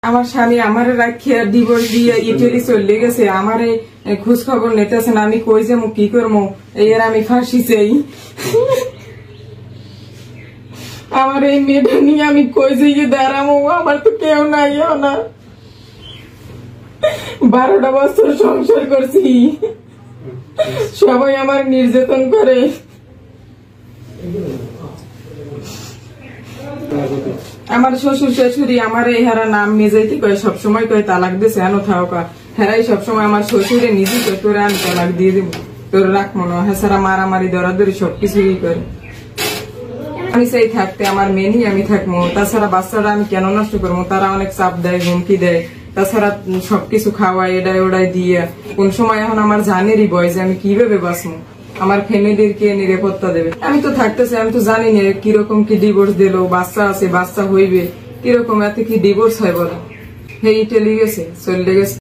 আমার স্বামী আমারে রাখিয়া ডিভোর্স দিয়ে ইটালি চলে গেছে, আমারে খোঁজ খবর নিতেছে না, আমি কই যাবো কি করবো, এর আমি ফাঁসি চাই। আমার এই মেয়েটা নিয়ে আমি কই যাইয়ে দাঁড়াবো, আমার তো কেউ নাই না। 12টা বছর সংসার করছি, সবাই আমার নির্যাতন করে। আমার শ্বশুর শাশুড়ি আমার এহারা নাম মেজাইতে কয়, সবসময় কয় তালাক দিছে এনো থাকা, হেরাই সবসময় আমার শ্বশুরে নিজে কয় তোরে আমি তালাক দিয়ে দিব, তোর রাখবো না, হেসারা মারামারি দরাদরি সবকিছুই করে। আমি চাই থাকতে আমার মেয়ে নিয়ে আমি থাকবো, তাছাড়া বাচ্চারা আমি কেন নষ্ট করবো, তারা অনেক চাপ দেয়, হুমকি দেয়, তাছাড়া সবকিছু খাওয়াই এডাই ওডাই দিয়ে কোন সময় এখন আমার জানেরই বয় যে আমি কিভাবে বাঁচবো, আমার ফ্যামিলির কে নিরাপত্তা দেবে। আমি তো থাকতেছি, আমি তো জানি না কিরকম কি ডিভোর্স দিল, বাচ্চা আছে বাচ্চা হইবে কিরকম, এতে কি ডিভোর্স হয় বলো। হে ইটালি গেছে চলে গেছে।